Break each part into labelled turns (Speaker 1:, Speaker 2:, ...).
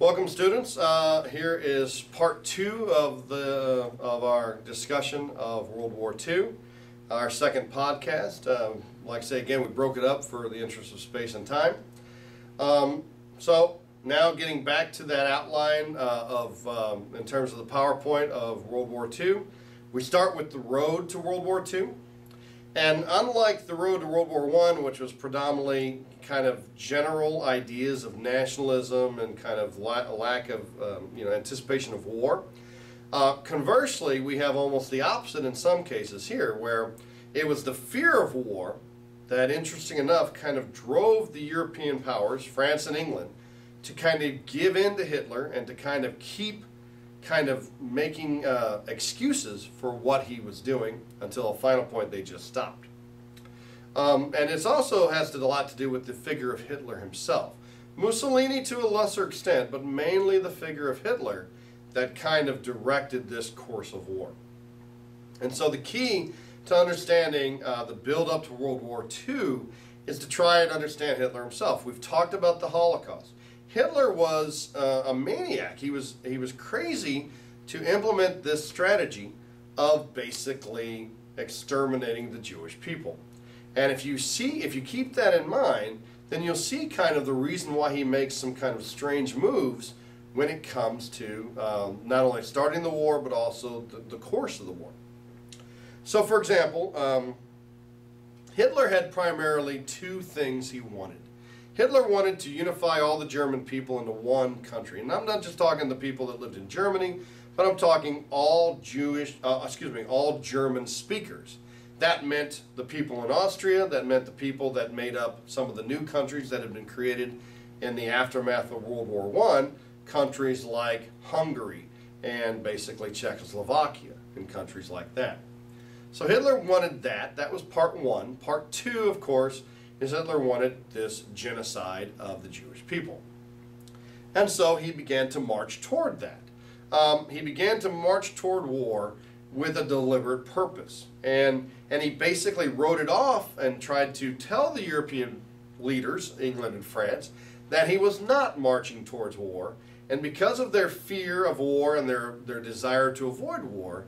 Speaker 1: Welcome, students. Here is part 2 of our discussion of World War II, our second podcast. Like I say again, we broke it up for the interest of space and time. So now getting back to that outline in terms of the PowerPoint of World War II, we start with the road to World War II. And unlike the road to World War I, which was predominantly kind of general ideas of nationalism and kind of lack of anticipation of war, conversely, we have almost the opposite in some cases here, where it was the fear of war that, interesting enough, kind of drove the European powers, France and England, to kind of give in to Hitler and to kind of keep making excuses for what he was doing until a final point they just stopped. And it also has a lot to do with the figure of Hitler himself. Mussolini to a lesser extent, but mainly the figure of Hitler that kind of directed this course of war. And so the key to understanding the build-up to World War II is to try and understand Hitler himself. We've talked about the Holocaust. Hitler was a maniac. He was crazy to implement this strategy of basically exterminating the Jewish people. And if you keep that in mind, then you'll see kind of the reason why he makes some kind of strange moves when it comes to not only starting the war, but also the course of the war. So, for example, Hitler had primarily two things he wanted. Hitler wanted to unify all the German people into one country. And I'm not just talking the people that lived in Germany, but I'm talking all all German speakers. That meant the people in Austria, that meant the people that made up some of the new countries that had been created in the aftermath of World War I, countries like Hungary and basically Czechoslovakia and countries like that. So Hitler wanted that. That was part one. Part two, of course, is Hitler wanted this genocide of the Jewish people. And so he began to march toward that. He began to march toward war with a deliberate purpose. And he basically wrote it off and tried to tell the European leaders, England and France, that he was not marching towards war. And because of their fear of war and their desire to avoid war,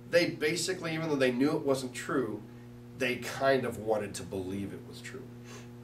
Speaker 1: they basically, even though they knew it wasn't true, they kind of wanted to believe it was true.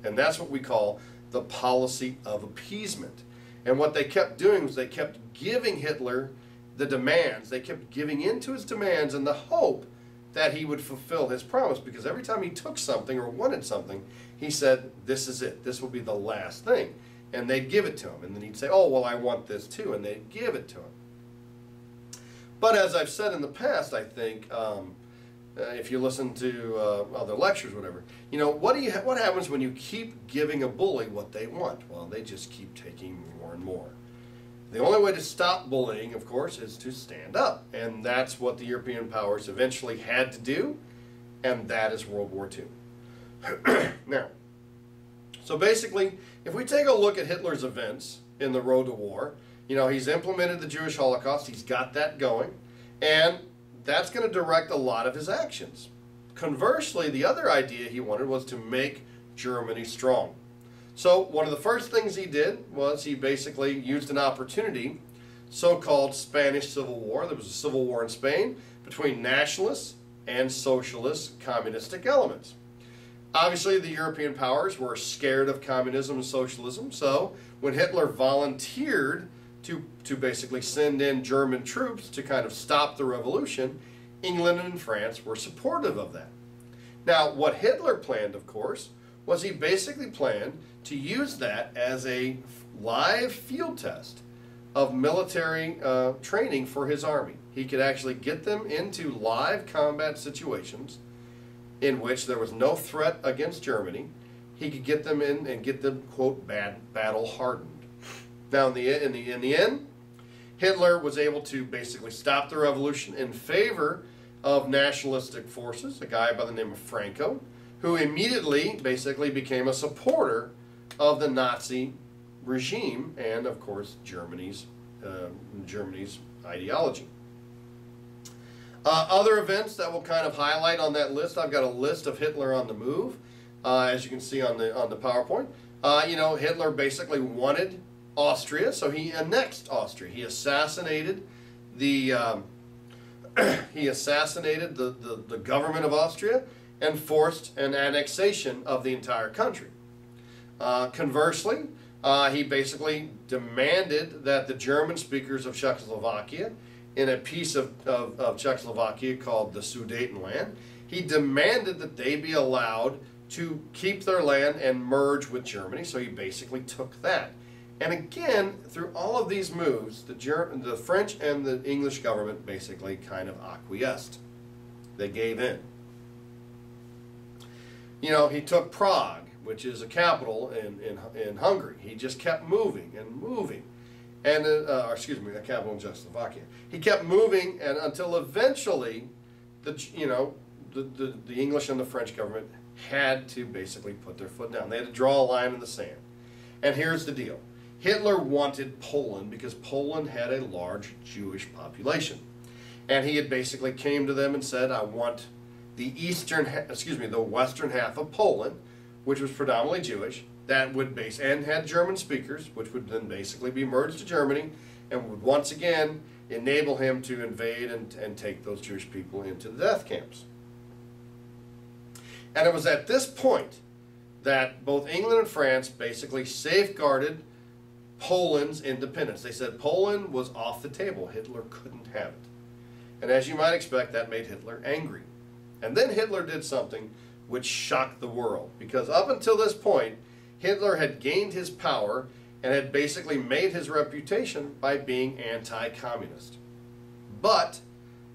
Speaker 1: And that's what we call the policy of appeasement. And what they kept doing was they kept giving Hitler the demands. They kept giving in to his demands in the hope that he would fulfill his promise. Because every time he took something or wanted something, he said, this is it. This will be the last thing. And they'd give it to him. And then he'd say, oh, well, I want this too. And they'd give it to him. But as I've said in the past, I think, if you listen to other lectures, whatever, what happens when you keep giving a bully what they want? Well, they just keep taking more and more. The only way to stop bullying, of course, is to stand up. And that's what the European powers eventually had to do, and that is World War II. Now, so basically, if we take a look at Hitler's events in the road to war, he's implemented the Jewish Holocaust, he's got that going, and that's going to direct a lot of his actions. Conversely, the other idea he wanted was to make Germany strong. So one of the first things he did was he basically used an opportunity, so-called Spanish Civil War. There was a civil war in Spain between nationalists and socialist communistic elements. Obviously, the European powers were scared of communism and socialism, so when Hitler volunteered to basically send in German troops to kind of stop the revolution, England and France were supportive of that. Now, what Hitler planned, of course, was he basically planned to use that as a live field test of military training for his army. He could actually get them into live combat situations in which there was no threat against Germany. He could get them in and get them, quote, battle hardened. Now, in the end, Hitler was able to basically stop the revolution in favor of nationalistic forces, a guy by the name of Franco, who immediately basically became a supporter of the Nazi regime and, of course, Germany's ideology. Other events that we'll kind of highlight on that list, I've got a list of Hitler on the move, as you can see on the PowerPoint. Hitler basically wanted Austria, so he annexed Austria. He assassinated the the government of Austria and forced an annexation of the entire country. Conversely, he basically demanded that the German speakers of Czechoslovakia, in a piece of Czechoslovakia called the Sudetenland, he demanded that they be allowed to keep their land and merge with Germany, so he basically took that. And again, through all of these moves, the French and the English government basically kind of acquiesced. They gave in. You know, he took Prague, which is a capital in Hungary. He just kept moving and moving. And, excuse me, a capital in Czechoslovakia. He kept moving and until eventually, the English and the French government had to basically put their foot down. They had to draw a line in the sand. And here's the deal. Hitler wanted Poland because Poland had a large Jewish population. And he had basically came to them and said, I want the western half of Poland, which was predominantly Jewish, that would and had German speakers, which would then basically be merged to Germany and would once again enable him to invade and take those Jewish people into the death camps. And it was at this point that both England and France basically safeguarded Poland's independence. They said Poland was off the table. Hitler couldn't have it. And as you might expect, that made Hitler angry. And then Hitler did something which shocked the world. Because up until this point, Hitler had gained his power and had basically made his reputation by being anti-communist. But,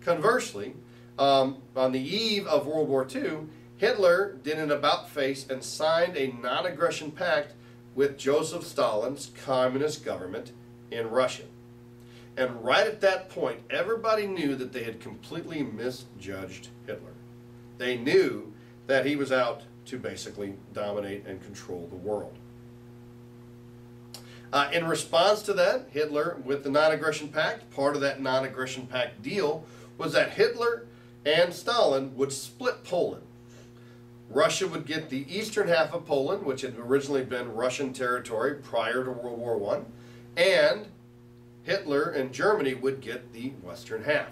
Speaker 1: conversely, on the eve of World War II, Hitler did an about-face and signed a non-aggression pact with Joseph Stalin's communist government in Russia. And right at that point, everybody knew that they had completely misjudged Hitler. They knew that he was out to basically dominate and control the world. In response to that, Hitler, with the non-aggression pact, part of that non-aggression pact deal was that Hitler and Stalin would split Poland. Russia would get the eastern half of Poland, which had originally been Russian territory prior to World War I, and Hitler and Germany would get the western half.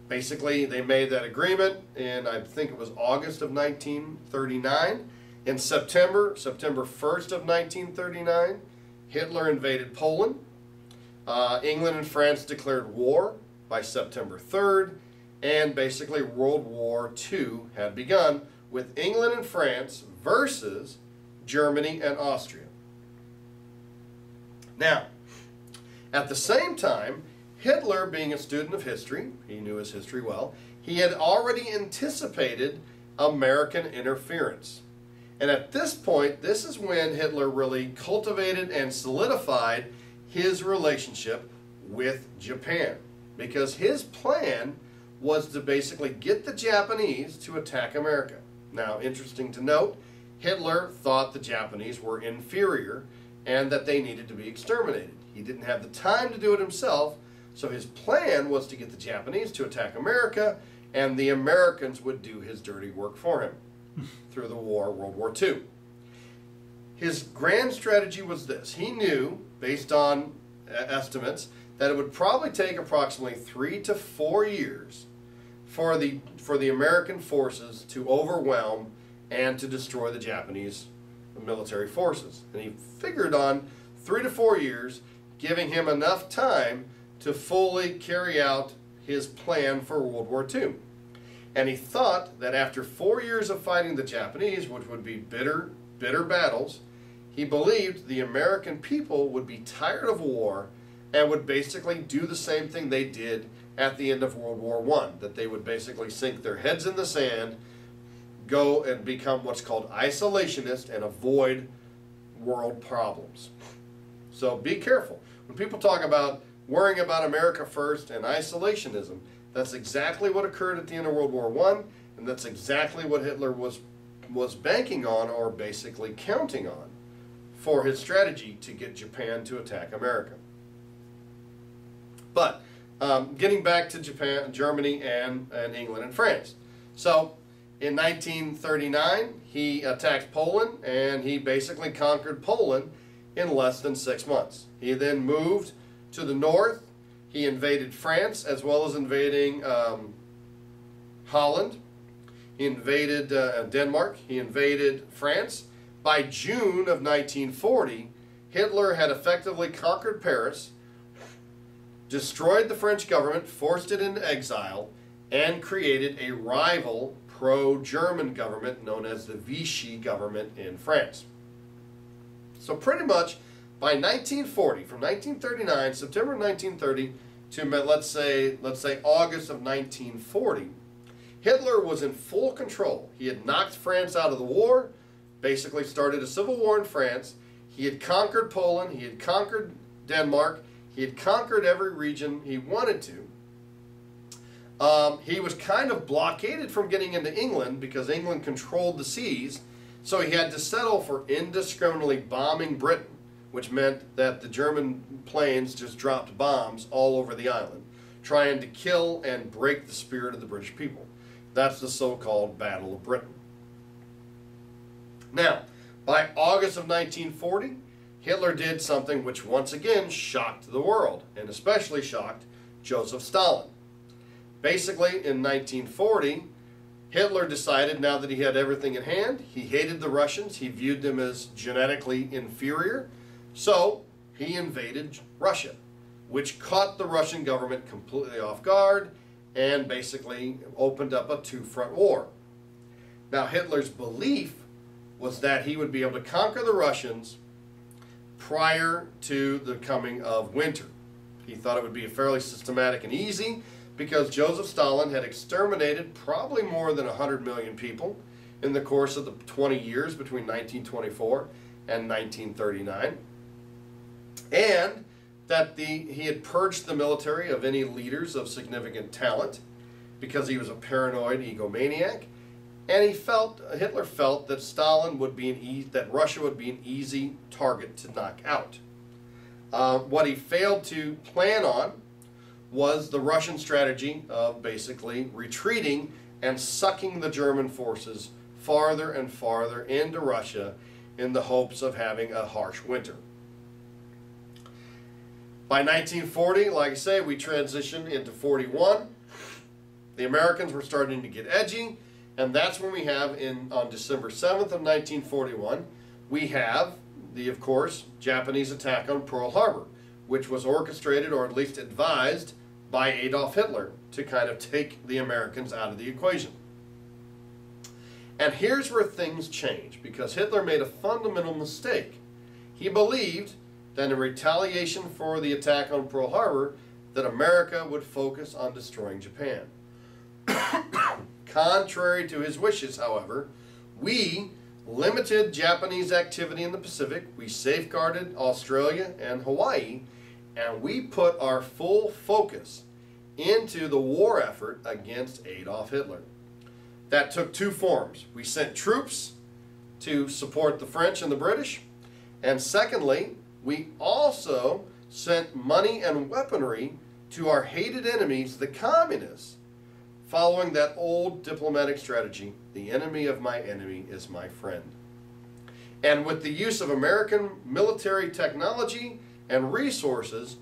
Speaker 1: Basically, they made that agreement in, I think it was August of 1939. In September 1st of 1939, Hitler invaded Poland. England and France declared war by September 3rd. And basically World War II had begun with England and France versus Germany and Austria. Now, at the same time, Hitler, being a student of history, he knew his history well, he had already anticipated American interference. And at this point, this is when Hitler really cultivated and solidified his relationship with Japan. Because his plan was to basically get the Japanese to attack America. Now, interesting to note, Hitler thought the Japanese were inferior and that they needed to be exterminated. He didn't have the time to do it himself, so his plan was to get the Japanese to attack America, and the Americans would do his dirty work for him through the war, World War II. His grand strategy was this. He knew, based on estimates, that it would probably take approximately 3 to 4 years for the American forces to overwhelm and to destroy the Japanese military forces. And he figured on 3 to 4 years, giving him enough time to fully carry out his plan for World War II. And he thought that after 4 years of fighting the Japanese, which would be bitter battles, he believed the American people would be tired of war and would basically do the same thing they did at the end of World War I, that they would basically sink their heads in the sand, go and become what's called isolationist and avoid world problems. So be careful. When people talk about worrying about America first and isolationism, that's exactly what occurred at the end of World War I, and that's exactly what Hitler was banking on, or basically counting on, for his strategy to get Japan to attack America. But getting back to Japan, Germany, and England and France. So in 1939, he attacked Poland, and he basically conquered Poland. in less than 6 months. He then moved to the north. He invaded France as well as invading Holland. He invaded Denmark. He invaded France. By June of 1940, Hitler had effectively conquered Paris, destroyed the French government, forced it into exile, and created a rival pro-German government known as the Vichy government in France. So pretty much by 1940, from 1939, September 1930 to let's say August of 1940, Hitler was in full control. He had knocked France out of the war, basically started a civil war in France. He had conquered Poland, he had conquered Denmark, he had conquered every region he wanted to. He was kind of blockaded from getting into England because England controlled the seas, so he had to settle for indiscriminately bombing Britain, which meant that the German planes just dropped bombs all over the island, trying to kill and break the spirit of the British people. That's the so-called Battle of Britain. Now, by August of 1940, Hitler did something which once again shocked the world, and especially shocked Joseph Stalin. Basically, in 1940, Hitler decided now that he had everything in hand, he hated the Russians, he viewed them as genetically inferior, so he invaded Russia, which caught the Russian government completely off guard and basically opened up a two-front war. Now, Hitler's belief was that he would be able to conquer the Russians prior to the coming of winter. He thought it would be fairly systematic and easy because Joseph Stalin had exterminated probably more than 100 million people in the course of the 20 years between 1924 and 1939. And that he had purged the military of any leaders of significant talent because he was a paranoid egomaniac. And Hitler felt that Stalin would be that Russia would be an easy target to knock out. What he failed to plan on was the Russian strategy of basically retreating and sucking the German forces farther and farther into Russia in the hopes of having a harsh winter. By 1940, like I say, we transitioned into 41. The Americans were starting to get edgy, and that's when we have, on December 7th of 1941, we have the, of course, Japanese attack on Pearl Harbor, which was orchestrated, or at least advised, by Adolf Hitler to kind of take the Americans out of the equation. And here's where things change, because Hitler made a fundamental mistake. He believed that in retaliation for the attack on Pearl Harbor, that America would focus on destroying Japan. Contrary to his wishes, however, we limited Japanese activity in the Pacific, we safeguarded Australia and Hawaii, and we put our full focus into the war effort against Adolf Hitler. That took two forms. We sent troops to support the French and the British, and secondly, we also sent money and weaponry to our hated enemies, the communists, following that old diplomatic strategy, the enemy of my enemy is my friend. And with the use of American military technology and resources,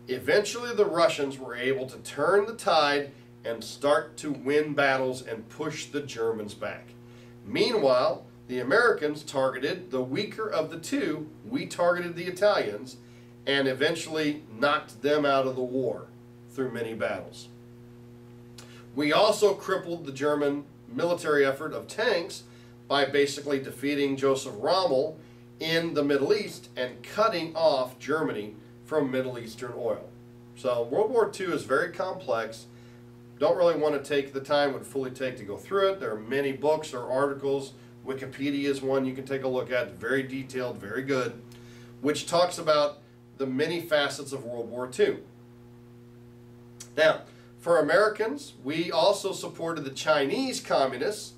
Speaker 1: eventually the Russians were able to turn the tide and start to win battles and push the Germans back. Meanwhile, the Americans targeted the weaker of the two. We targeted the Italians and eventually knocked them out of the war through many battles. We also crippled the German military effort of tanks by basically defeating Joseph Rommel in the Middle East and cutting off Germany from Middle Eastern oil. So World War II is very complex. Don't really want to take the time it would fully take to go through it. There are many books or articles. Wikipedia is one you can take a look at, very detailed, very good, which talks about the many facets of World War II. Now, for Americans, we also supported the Chinese communists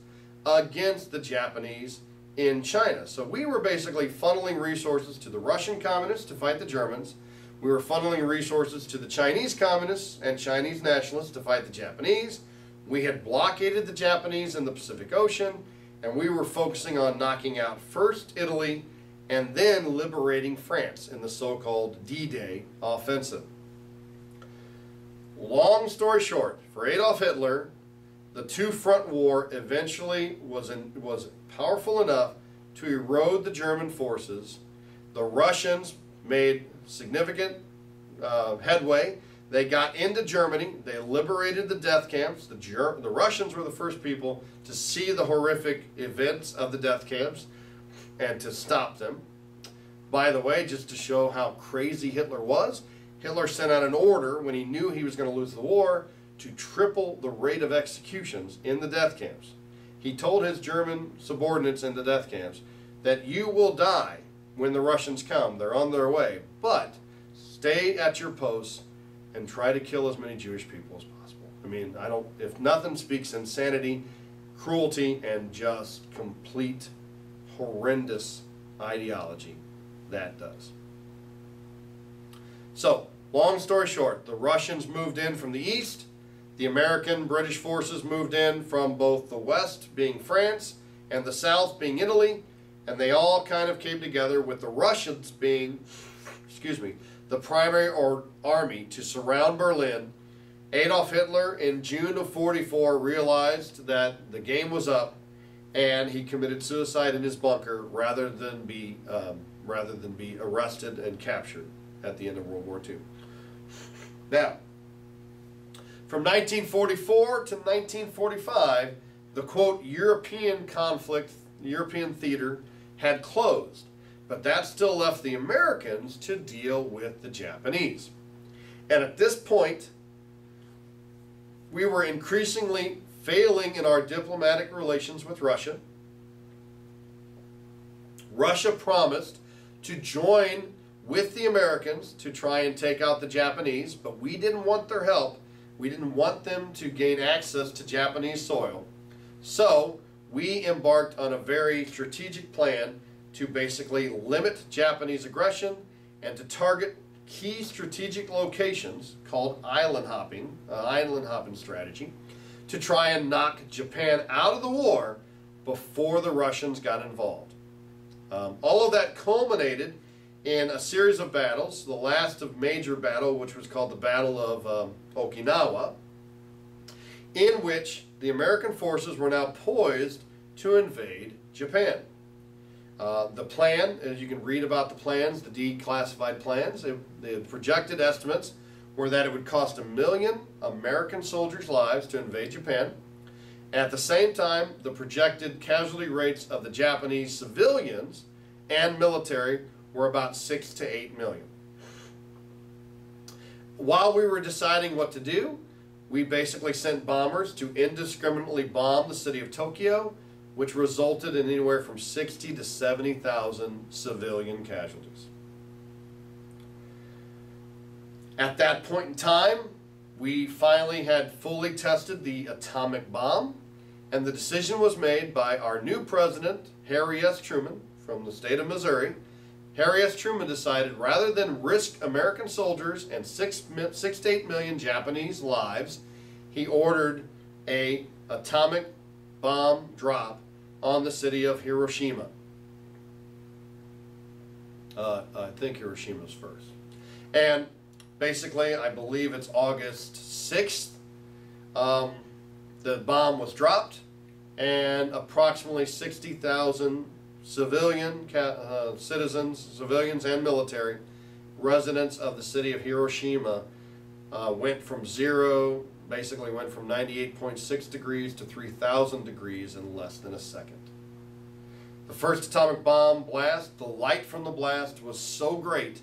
Speaker 1: against the Japanese in China. So we were basically funneling resources to the Russian communists to fight the Germans. We were funneling resources to the Chinese communists and Chinese nationalists to fight the Japanese. We had blockaded the Japanese in the Pacific Ocean, and we were focusing on knocking out first Italy and then liberating France in the so-called D-Day offensive. Long story short, for Adolf Hitler, the two-front war eventually was powerful enough to erode the German forces. The Russians made significant headway. They got into Germany. They liberated the death camps. The Russians were the first people to see the horrific events of the death camps and to stop them. By the way, just to show how crazy Hitler was, Hitler sent out an order when he knew he was going to lose the war to triple the rate of executions in the death camps. He told his German subordinates in the death camps that you will die when the Russians come. They're on their way. But stay at your posts and try to kill as many Jewish people as possible. I mean, if nothing speaks insanity, cruelty, and just complete horrendous ideology, that does. So, long story short, the Russians moved in from the east. The American British forces moved in from both the west, being France, and the south, being Italy, and they all kind of came together with the Russians being, the primary army to surround Berlin. Adolf Hitler in June of '44 realized that the game was up, and he committed suicide in his bunker rather than be arrested and captured at the end of World War II. Now, from 1944 to 1945, the quote European conflict, European theater had closed. But that still left the Americans to deal with the Japanese. And at this point, we were increasingly failing in our diplomatic relations with Russia. Russia promised to join with the Americans to try and take out the Japanese, but we didn't want their help. We didn't want them to gain access to Japanese soil. So we embarked on a very strategic plan to basically limit Japanese aggression and to target key strategic locations called island hopping strategy, to try and knock Japan out of the war before the Russians got involved. All of that culminated in a series of battles, the last of major battle, which was called the Battle of Okinawa, in which the American forces were now poised to invade Japan. The plan, as you can read about the plans, the declassified plans, the projected estimates were that it would cost 1 million American soldiers' lives to invade Japan. At the same time, the projected casualty rates of the Japanese civilians and military were about 6 to 8 million. While we were deciding what to do, we basically sent bombers to indiscriminately bomb the city of Tokyo, which resulted in anywhere from 60 to 70,000 civilian casualties. At that point in time, we finally had fully tested the atomic bomb, and the decision was made by our new president, Harry S. Truman, from the state of Missouri. Harry S. Truman decided rather than risk American soldiers and 6 to 8 million Japanese lives, he ordered an atomic bomb drop on the city of Hiroshima. I think Hiroshima's first. And basically, I believe it's August 6th, the bomb was dropped, and approximately 60,000 civilian civilians and military residents of the city of Hiroshima went from zero, basically went from 98.6 degrees to 3,000 degrees in less than a second. The first atomic bomb blast, the light from the blast was so great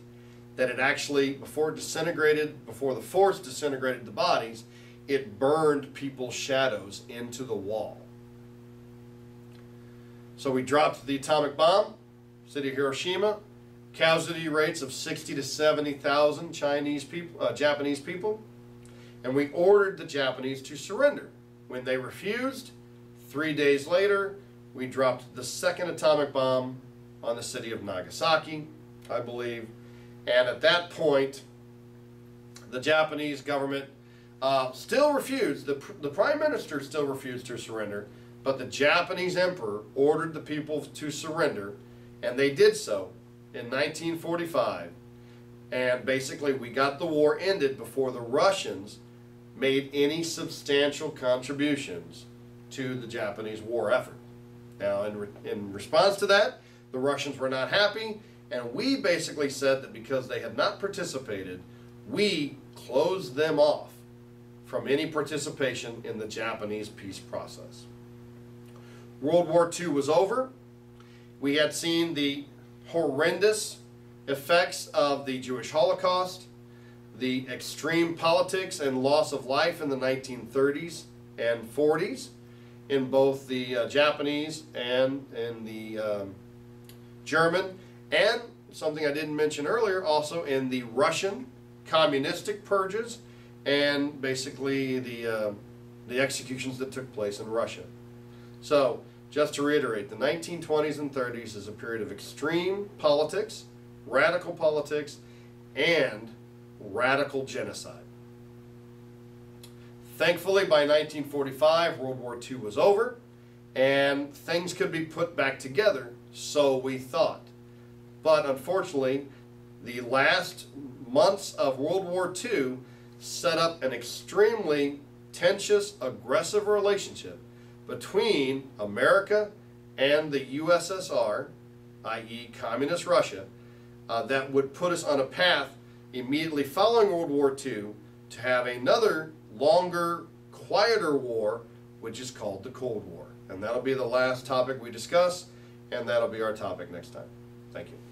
Speaker 1: that it actually, before the force disintegrated the bodies, it burned people's shadows into the wall. So we dropped the atomic bomb, city of Hiroshima, casualty rates of 60 to 70,000 Japanese people, and we ordered the Japanese to surrender. When they refused, 3 days later, we dropped the second atomic bomb on the city of Nagasaki, I believe, and at that point, the Japanese government still refused, the Prime Minister still refused to surrender, but the Japanese Emperor ordered the people to surrender, and they did so, in 1945, and basically we got the war ended before the Russians made any substantial contributions to the Japanese war effort. Now, in response to that, the Russians were not happy, and we basically said that because they had not participated, we closed them off from any participation in the Japanese peace process. World War II was over. We had seen the horrendous effects of the Jewish Holocaust, the extreme politics and loss of life in the 1930s and 40s in both the Japanese and in the German, and something I didn't mention earlier, also in the Russian communistic purges and basically the executions that took place in Russia. So, just to reiterate, the 1920s and 30s is a period of extreme politics, radical politics, and radical genocide. Thankfully, by 1945, World War II was over, and things could be put back together, so we thought. But unfortunately, the last months of World War II set up an extremely tensious, aggressive relationship between America and the USSR, i.e. Communist Russia, that would put us on a path immediately following World War II to have another longer, quieter war, which is called the Cold War. And that'll be the last topic we discuss, and that'll be our topic next time. Thank you.